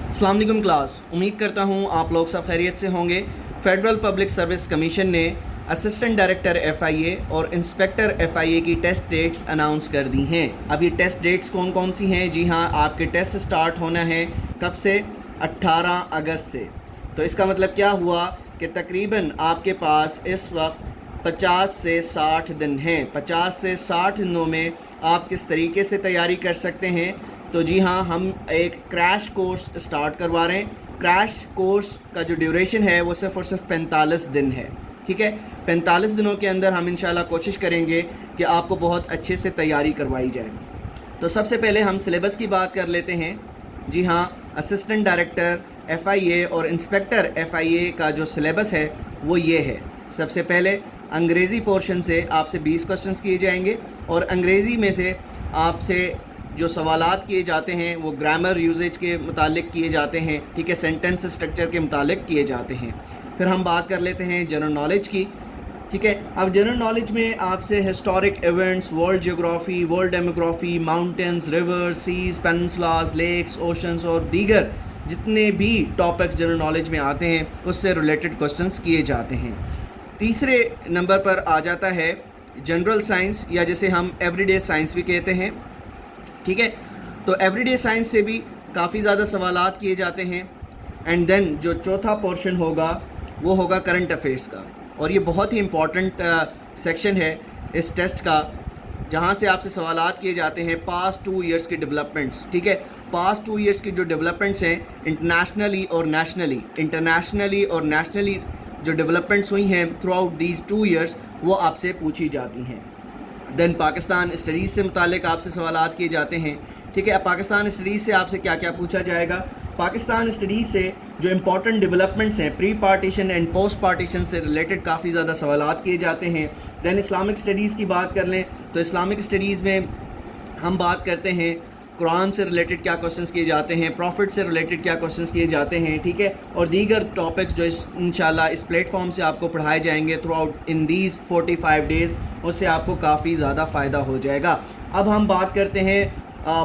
अस्सलाम वालेकुम क्लास, उम्मीद करता हूँ आप लोग सब खैरियत से होंगे। फेडरल पब्लिक सर्विस कमीशन ने असिस्टेंट डायरेक्टर एफआईए और इंस्पेक्टर एफआईए की टेस्ट डेट्स अनाउंस कर दी हैं। अब ये टेस्ट डेट्स कौन कौन सी हैं? जी हाँ, आपके टेस्ट स्टार्ट होना है कब से? 18 अगस्त से। तो इसका मतलब क्या हुआ कि तकरीबन आपके पास इस वक्त 50 से 60 दिन हैं। 50 से 60 दिनों में आप किस तरीके से तैयारी कर सकते हैं? तो जी हाँ, हम एक क्रैश कोर्स स्टार्ट करवा रहे हैं। क्रैश कोर्स का जो ड्यूरेशन है वो सिर्फ़ और सिर्फ 45 दिन है। ठीक है, 45 दिनों के अंदर हम इंशाल्लाह कोशिश करेंगे कि आपको बहुत अच्छे से तैयारी करवाई जाए। तो सबसे पहले हम सिलेबस की बात कर लेते हैं। जी हाँ, असिस्टेंट डायरेक्टर एफआईए और इंस्पेक्टर एफआईए का जो सिलेबस है वो ये है। सबसे पहले अंग्रेज़ी पोर्शन से आपसे 20 क्वेश्चंस किए जाएंगे और अंग्रेज़ी में से आपसे जो सवालात किए जाते हैं वो ग्रामर यूजेज के मुतालिक किए जाते हैं। ठीक है, सेंटेंस स्ट्रक्चर के मुतालिक किए जाते हैं। फिर हम बात कर लेते हैं जनरल नॉलेज की। ठीक है, अब जनरल नॉलेज में आपसे historic events, world geography, world demography, mountains, rivers, seas, peninsulas, lakes, oceans और दीगर जितने भी टॉपिक्स जनरल नॉलेज में आते हैं उससे रिलेटेड क्वेश्चंस किए जाते हैं। तीसरे नंबर पर आ जाता है जनरल साइंस, या जिसे हम एवरीडे साइंस भी कहते हैं। ठीक है, तो एवरीडे साइंस से भी काफ़ी ज़्यादा सवालात किए जाते हैं। एंड देन जो चौथा पोर्शन होगा वो होगा करंट अफेयर्स का, और ये बहुत ही इम्पॉर्टेंट सेक्शन है इस टेस्ट का, जहाँ से आपसे सवालात किए जाते हैं पास्ट 2 ईयर्स के डेवलपमेंट्स। ठीक है, पास्ट 2 ईयर्स की जो डेवलपमेंट्स हैं इंटरनेशनली और नेशनली जो डेवलपमेंट्स हुई हैं थ्रू आउट दीज 2 ईयर्स वो आपसे पूछी जाती हैं। देन पाकिस्तान स्टडीज़ से मुतालिक आपसे सवालात किए जाते हैं। ठीक है, अब पाकिस्तान स्टडीज़ से आपसे क्या क्या पूछा जाएगा? पाकिस्तान स्टडीज़ से जो इम्पॉर्टेंट डेवलपमेंट्स हैं pre partition and post partition से रिलेटेड काफ़ी ज़्यादा सवालात किए जाते हैं। देन इस्लामिक स्टडीज़ की बात कर लें तो इस्लामिक स्टडीज़ में हम बात करते हैं कुरान से रिलेटेड क्या क्वेश्चंस किए जाते हैं, प्रॉफिट से रिलेटेड क्या क्वेश्चंस किए जाते हैं। ठीक है, और दीगर टॉपिक्स जो इंशाल्लाह इस प्लेटफॉर्म से आपको पढ़ाए जाएंगे through out in these 45 days, उससे आपको काफ़ी ज़्यादा फ़ायदा हो जाएगा। अब हम बात करते हैं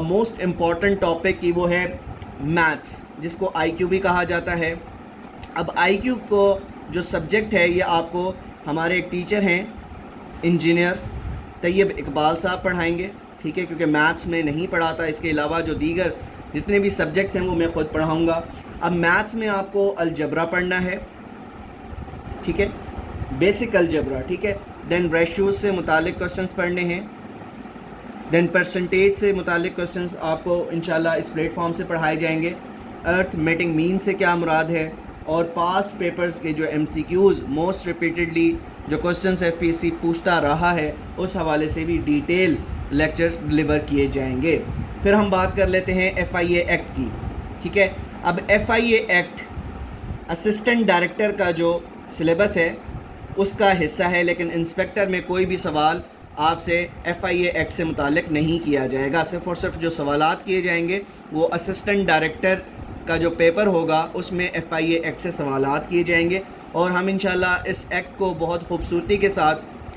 मोस्ट इम्पॉर्टेंट टॉपिक की, वो है मैथ्स, जिसको IQ भी कहा जाता है। अब IQ को जो सब्जेक्ट है ये आपको हमारे एक टीचर हैं इंजीनियर तैयब इकबाल साहब पढ़ाएंगे। ठीक है, क्योंकि मैथ्स में नहीं पढ़ाता, इसके अलावा जो दीगर जितने भी सब्जेक्ट्स हैं वो मैं ख़ुद पढ़ाऊँगा। अब मैथ्स में आपको अलजबरा पढ़ना है। ठीक है, बेसिक अलजबरा। ठीक है, देन रेशियोज से मुतालिक क्वेश्चंस पढ़ने हैं। देन परसेंटेज से मुतालिक क्वेश्चंस आपको इंशाल्लाह इस प्लेटफॉर्म से पढ़ाए जाएंगे। अर्थमेटिक मीन से क्या मुराद है, और पास्ट पेपर्स के जो MCQs मोस्ट रिपीटेडली जो क्वेश्चंस FPSC पूछता रहा है उस हवाले से भी डिटेल लेक्चर डिलीवर किए जाएंगे। फिर हम बात कर लेते हैं FIA एक्ट की। ठीक है, अब FIA एक्ट असिस्टेंट डायरेक्टर का जो सिलेबस है उसका हिस्सा है, लेकिन इंस्पेक्टर में कोई भी सवाल आपसे FIA एक्ट से मुतालिक नहीं किया जाएगा। सिर्फ़ और सिर्फ जो सवालात किए जाएंगे वो असिस्टेंट डायरेक्टर का जो पेपर होगा उसमें FIA एक्ट से सवालात किए जाएंगे, और हम इंशाल्लाह इस एक्ट को बहुत खूबसूरती के साथ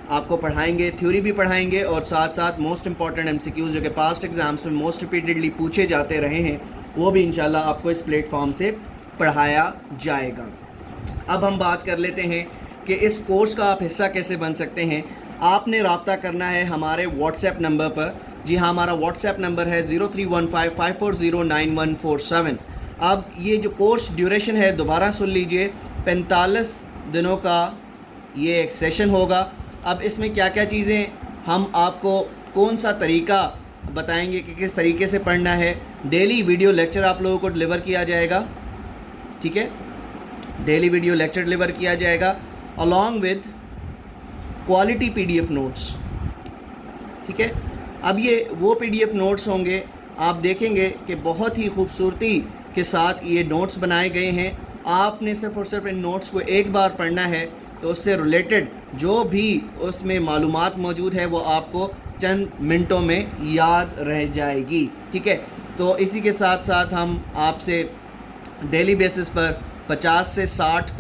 आपको पढ़ाएंगे, थ्योरी भी पढ़ाएंगे, और साथ साथ मोस्ट इंपॉर्टेंट MCQs जो कि पास्ट एग्ज़ाम्स में मोस्ट रिपीटेडली पूछे जाते रहे हैं वो भी इंशाल्लाह आपको इस प्लेटफॉर्म से पढ़ाया जाएगा। अब हम बात कर लेते हैं कि इस कोर्स का आप हिस्सा कैसे बन सकते हैं। आपने रब्ता करना है हमारे व्हाट्सएप नंबर पर। जी हाँ, हमारा व्हाट्सएप नंबर है 031554099147। अब ये जो कोर्स ड्यूरेशन है दोबारा सुन लीजिए, 45 दिनों का ये एक सेशन होगा। अब इसमें क्या क्या चीज़ें, हम आपको कौन सा तरीका बताएंगे कि किस तरीके से पढ़ना है। डेली वीडियो लेक्चर आप लोगों को डिलीवर किया जाएगा। ठीक है, डेली वीडियो लेक्चर डिलीवर किया जाएगा along with quality PDF notes. ठीक है, अब ये वो PDF नोट्स होंगे, आप देखेंगे कि बहुत ही खूबसूरती के साथ ये नोट्स बनाए गए हैं। आपने सिर्फ़ और सिर्फ इन नोट्स को एक बार पढ़ना है तो उससे रिलेटेड जो भी उसमें मालूमात मौजूद है वो आपको चंद मिनटों में याद रह जाएगी। ठीक है, तो इसी के साथ साथ हम आपसे डेली बेसिस पर 50 से 60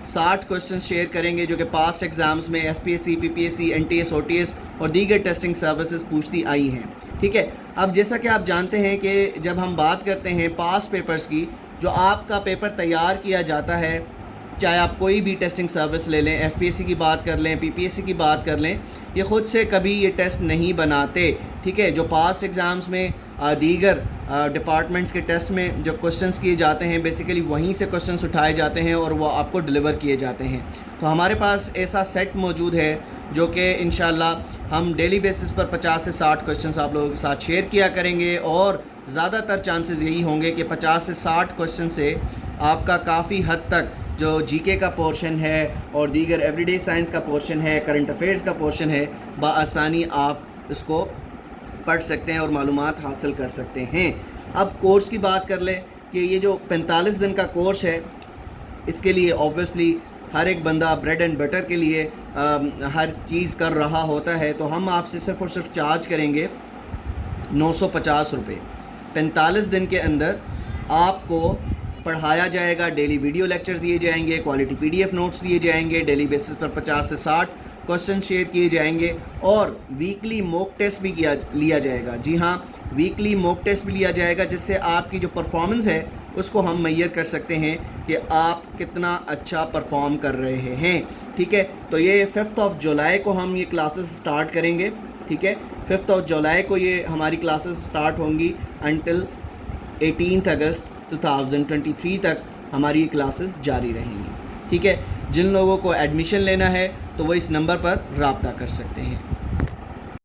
60 क्वेश्चन शेयर करेंगे जो कि पास्ट एग्ज़ाम्स में FPSC, PPSC, NTS, OTS और दीगर टेस्टिंग सर्विसेज पूछती आई हैं। ठीक है, अब जैसा कि आप जानते हैं कि जब हम बात करते हैं पास्ट पेपर्स की, जो आपका पेपर तैयार किया जाता है, चाहे आप कोई भी टेस्टिंग सर्विस ले लें, FPSC की बात कर लें, PPSC की बात कर लें, ये ख़ुद से कभी ये टेस्ट नहीं बनाते। ठीक है, जो पास्ट एग्ज़ाम्स में दीगर डिपार्टमेंट्स के टेस्ट में जो क्वेश्चंस किए जाते हैं, बेसिकली वहीं से क्वेश्चंस उठाए जाते हैं और वो आपको डिलीवर किए जाते हैं। तो हमारे पास ऐसा सेट मौजूद है जो कि इंशाल्लाह हम डेली बेसिस पर 50 से 60 क्वेश्चंस आप लोगों के साथ शेयर किया करेंगे और ज़्यादातर चांसेस यही होंगे कि 50 से 60 क्वेश्चन से आपका काफ़ी हद तक जो जीके का पोर्शन है और दीगर एवरीडे साइंस का पोर्शन है, करंट अफेयर्स का पोर्शन है, बआसानी आप इसको पढ़ सकते हैं और मालूमात हासिल कर सकते हैं। अब कोर्स की बात कर लें कि ये जो 45 दिन का कोर्स है, इसके लिए ऑब्वियसली हर एक बंदा ब्रेड एंड बटर के लिए हर चीज़ कर रहा होता है, तो हम आपसे सिर्फ़ और सिर्फ चार्ज करेंगे 950 रुपये। 45 दिन के अंदर आपको पढ़ाया जाएगा, डेली वीडियो लेक्चर दिए जाएंगे, क्वालिटी PDF नोट्स दिए जाएंगे, डेली बेसिस पर 50 से 60 क्वेश्चन शेयर किए जाएंगे और वीकली मॉक टेस्ट भी लिया जाएगा। जी हाँ, वीकली मॉक टेस्ट भी लिया जाएगा, जिससे आपकी जो परफॉर्मेंस है उसको हम मेजर कर सकते हैं कि आप कितना अच्छा परफॉर्म कर रहे हैं। ठीक है, तो ये 5 जुलाई को हम ये क्लासेस स्टार्ट करेंगे। ठीक है, 5 जुलाई को ये हमारी क्लासेस स्टार्ट होंगी अंटिल 18 अगस्त 2023 तक हमारी क्लासेस जारी रहेंगी। ठीक है, जिन लोगों को एडमिशन लेना है तो वो इस नंबर पर रब्ता कर सकते हैं।